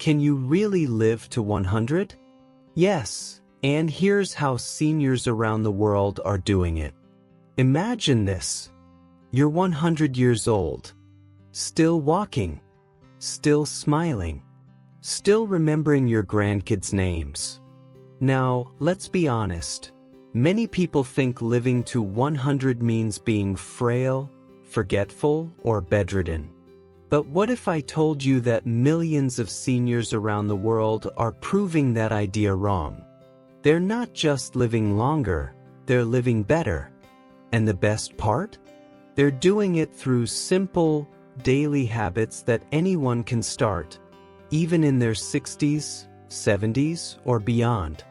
Can you really live to 100? Yes, and here's how seniors around the world are doing it. Imagine this. You're 100 years old, still walking, still smiling, still remembering your grandkids' names. Now, let's be honest. Many people think living to 100 means being frail, forgetful, or bedridden. But what if I told you that millions of seniors around the world are proving that idea wrong? They're not just living longer, they're living better. And the best part? They're doing it through simple, daily habits that anyone can start, even in their 60s, 70s, or beyond.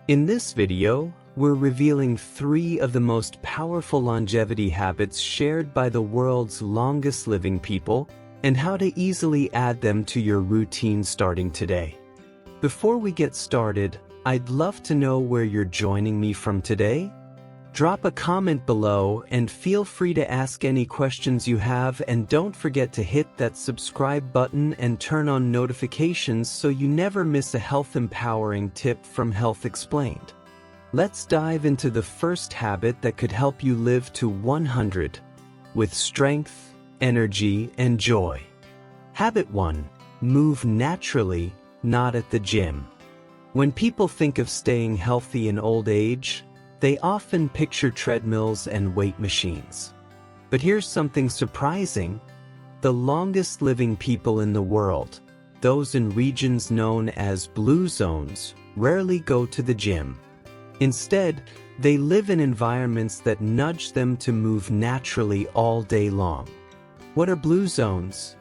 In this video, we're revealing 3 of the most powerful longevity habits shared by the world's longest living people, and how to easily add them to your routine starting today. Before we get started, I'd love to know where you're joining me from today. Drop a comment below and feel free to ask any questions you have, and don't forget to hit that subscribe button and turn on notifications so you never miss a health-empowering tip from Health Explained. Let's dive into the first habit that could help you live to 100 with strength, energy, and joy. Habit 1. Move naturally, not at the gym. When people think of staying healthy in old age, they often picture treadmills and weight machines. But here's something surprising. The longest living people in the world, those in regions known as blue zones, rarely go to the gym. Instead, they live in environments that nudge them to move naturally all day long. What are blue zones?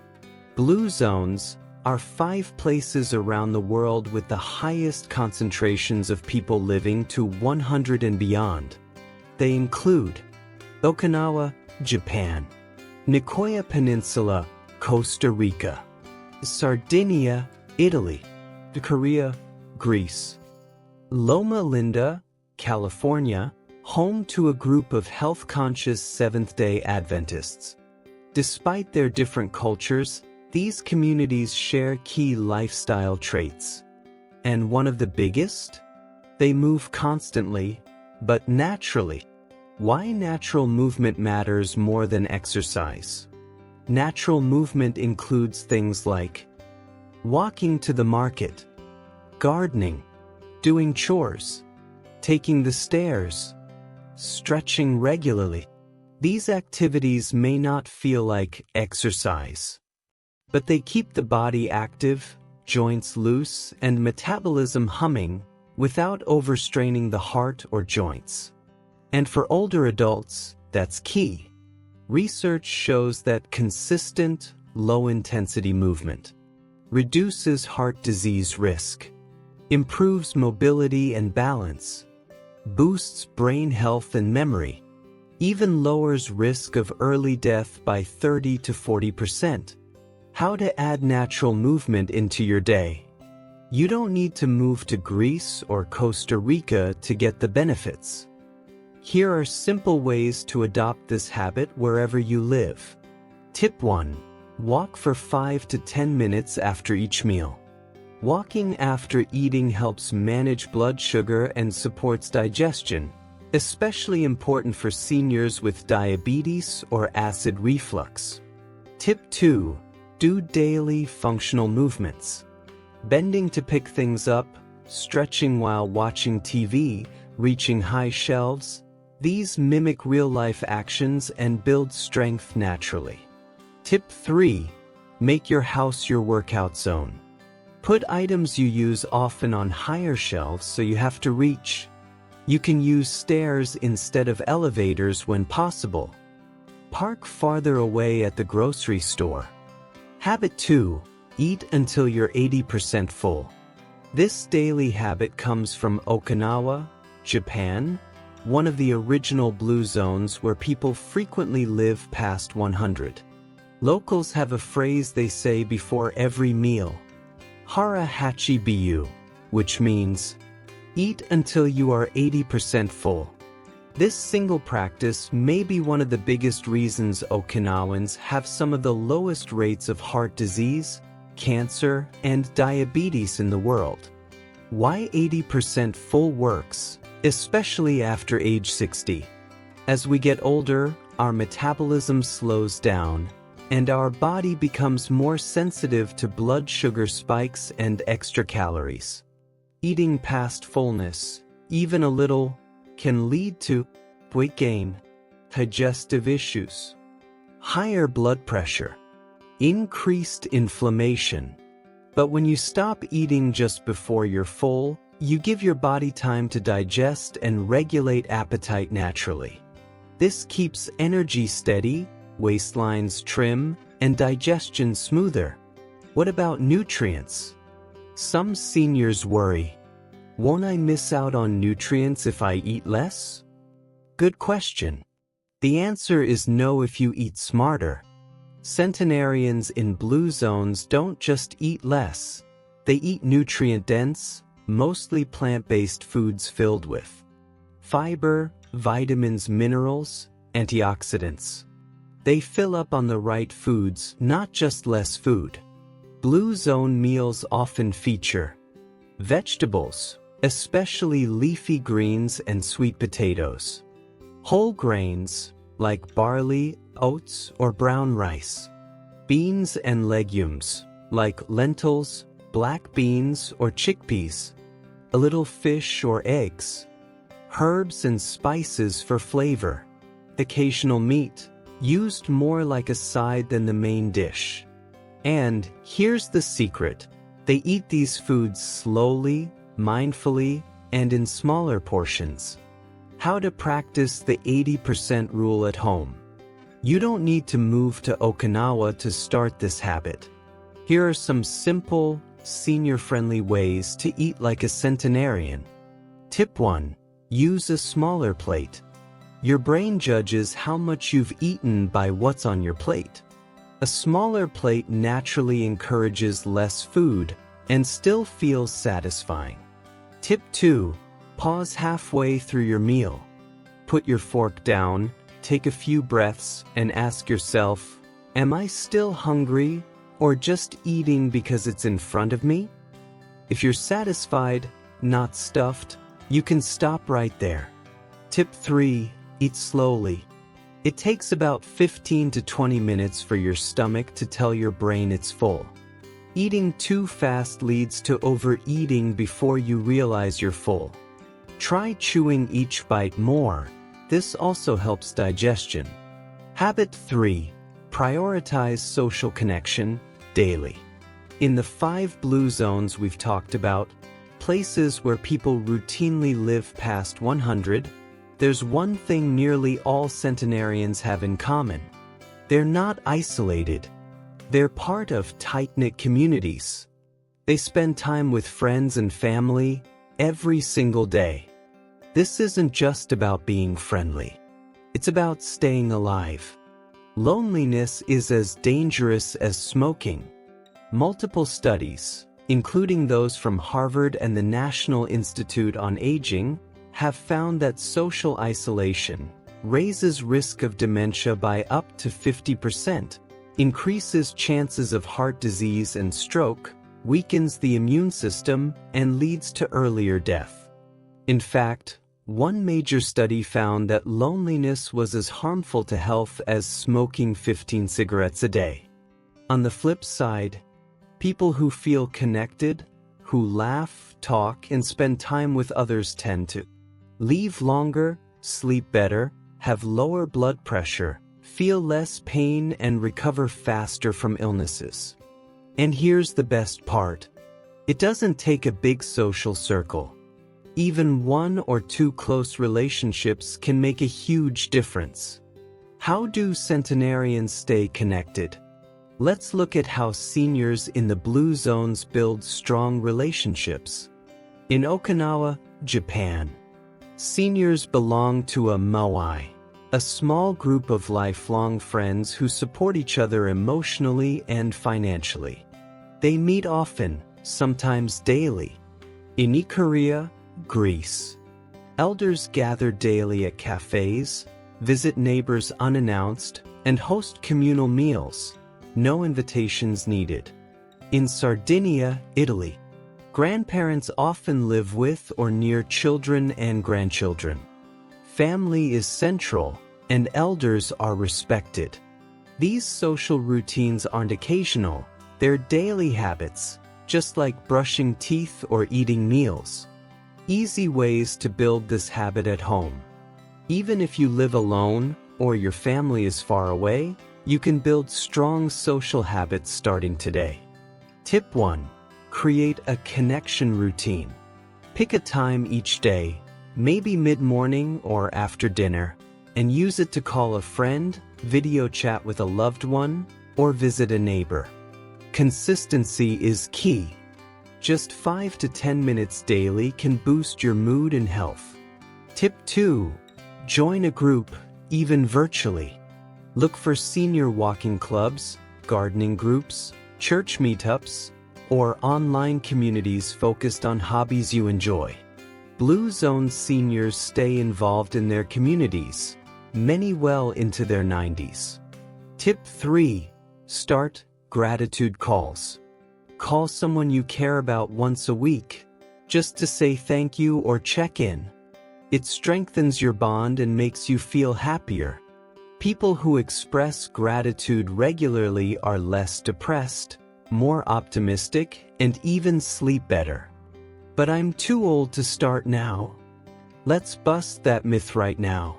Blue zones are 5 places around the world with the highest concentrations of people living to 100 and beyond. They include Okinawa, Japan; Nicoya Peninsula, Costa Rica; Sardinia, Italy; Korea, Greece; Loma Linda, California, home to a group of health-conscious Seventh-day Adventists. Despite their different cultures, these communities share key lifestyle traits. And one of the biggest? They move constantly, but naturally. Why natural movement matters more than exercise? Natural movement includes things like walking to the market, gardening, doing chores, taking the stairs, stretching regularly. These activities may not feel like exercise, but they keep the body active, joints loose, and metabolism humming without overstraining the heart or joints. And for older adults, that's key. Research shows that consistent, low-intensity movement reduces heart disease risk, improves mobility and balance, boosts brain health and memory, even lowers risk of early death by 30 to 40%. How to add natural movement into your day? You don't need to move to Greece or Costa Rica to get the benefits. Here are simple ways to adopt this habit wherever you live. Tip 1. Walk for 5 to 10 minutes after each meal. Walking after eating helps manage blood sugar and supports digestion, especially important for seniors with diabetes or acid reflux. Tip 2. Do daily functional movements. Bending to pick things up, stretching while watching TV, reaching high shelves. These mimic real-life actions and build strength naturally. Tip 3. Make your house your workout zone. Put items you use often on higher shelves so you have to reach. You can use stairs instead of elevators when possible. Park farther away at the grocery store. Habit 2. Eat until you're 80% full. This daily habit comes from Okinawa, Japan, one of the original blue zones where people frequently live past 100. Locals have a phrase they say before every meal, Hara Hachi Biyu, which means, eat until you are 80% full. This single practice may be one of the biggest reasons Okinawans have some of the lowest rates of heart disease, cancer, and diabetes in the world. Why 80% full works, especially after age 60. As we get older, our metabolism slows down, and our body becomes more sensitive to blood sugar spikes and extra calories. Eating past fullness, even a little, can lead to weight gain, digestive issues, higher blood pressure, increased inflammation. But when you stop eating just before you're full, you give your body time to digest and regulate appetite naturally. This keeps energy steady, waistlines trim, and digestion smoother. What about nutrients? Some seniors worry. Won't I miss out on nutrients if I eat less? Good question. The answer is no if you eat smarter. Centenarians in blue zones don't just eat less. They eat nutrient-dense, mostly plant-based foods filled with fiber, vitamins, minerals, antioxidants. They fill up on the right foods, not just less food. Blue zone meals often feature vegetables, especially leafy greens and sweet potatoes, whole grains, like barley, oats, or brown rice, beans and legumes, like lentils, black beans, or chickpeas, a little fish or eggs, herbs and spices for flavor, occasional meat, used more like a side than the main dish. And here's the secret: they eat these foods slowly, mindfully, and in smaller portions. How to practice the 80% rule at home. You don't need to move to Okinawa to start this habit. Here are some simple, senior-friendly ways to eat like a centenarian. Tip 1. Use a smaller plate. Your brain judges how much you've eaten by what's on your plate. A smaller plate naturally encourages less food and still feels satisfying. Tip 2. Pause halfway through your meal. Put your fork down, take a few breaths, and ask yourself, am I still hungry or just eating because it's in front of me? If you're satisfied, not stuffed, you can stop right there. Tip 3. Eat slowly. It takes about 15 to 20 minutes for your stomach to tell your brain it's full. Eating too fast leads to overeating before you realize you're full. Try chewing each bite more. This also helps digestion. Habit 3. Prioritize social connection daily. In the 5 blue zones we've talked about, places where people routinely live past 100, there's one thing nearly all centenarians have in common. They're not isolated. They're part of tight-knit communities. They spend time with friends and family every single day. This isn't just about being friendly. It's about staying alive. Loneliness is as dangerous as smoking. Multiple studies, including those from Harvard and the National Institute on Aging, have found that social isolation raises risk of dementia by up to 50%, increases chances of heart disease and stroke, weakens the immune system, and leads to earlier death. In fact, one major study found that loneliness was as harmful to health as smoking 15 cigarettes a day. On the flip side, people who feel connected, who laugh, talk, and spend time with others tend to live longer, sleep better, have lower blood pressure, feel less pain, and recover faster from illnesses. And here's the best part. It doesn't take a big social circle. Even 1 or 2 close relationships can make a huge difference. How do centenarians stay connected? Let's look at how seniors in the blue zones build strong relationships. In Okinawa, Japan, seniors belong to a moai, a small group of lifelong friends who support each other emotionally and financially. They meet often, sometimes daily. In Korea, Greece, elders gather daily at cafes, visit neighbors unannounced, and host communal meals. No invitations needed. In Sardinia, Italy, grandparents often live with or near children and grandchildren. Family is central, and elders are respected. These social routines aren't occasional, they're daily habits, just like brushing teeth or eating meals. Easy ways to build this habit at home. Even if you live alone or your family is far away, you can build strong social habits starting today. Tip 1. Create a connection routine. Pick a time each day, maybe mid-morning or after dinner, and use it to call a friend, video chat with a loved one, or visit a neighbor. Consistency is key. Just 5 to 10 minutes daily can boost your mood and health. Tip 2. Join a group, even virtually. Look for senior walking clubs, gardening groups, church meetups, or online communities focused on hobbies you enjoy. Blue Zone seniors stay involved in their communities, many well into their 90s. Tip 3. Start gratitude calls. Call someone you care about once a week, just to say thank you or check in. It strengthens your bond and makes you feel happier. People who express gratitude regularly are less depressed, more optimistic, and even sleep better. But I'm too old to start now. Let's bust that myth right now.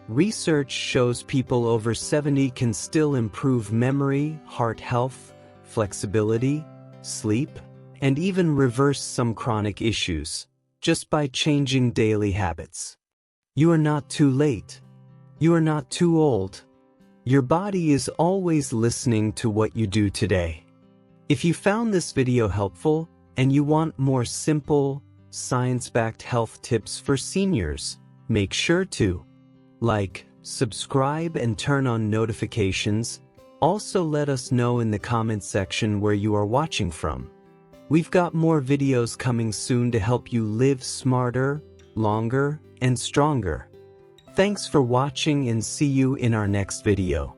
Research shows people over 70 can still improve memory, heart health, flexibility, sleep, and even reverse some chronic issues, just by changing daily habits. You are not too late. You are not too old. Your body is always listening to what you do today. If you found this video helpful and you want more simple, science-backed health tips for seniors, make sure to like, subscribe, and turn on notifications. Also, let us know in the comments section where you are watching from. We've got more videos coming soon to help you live smarter, longer, and stronger. Thanks for watching and see you in our next video.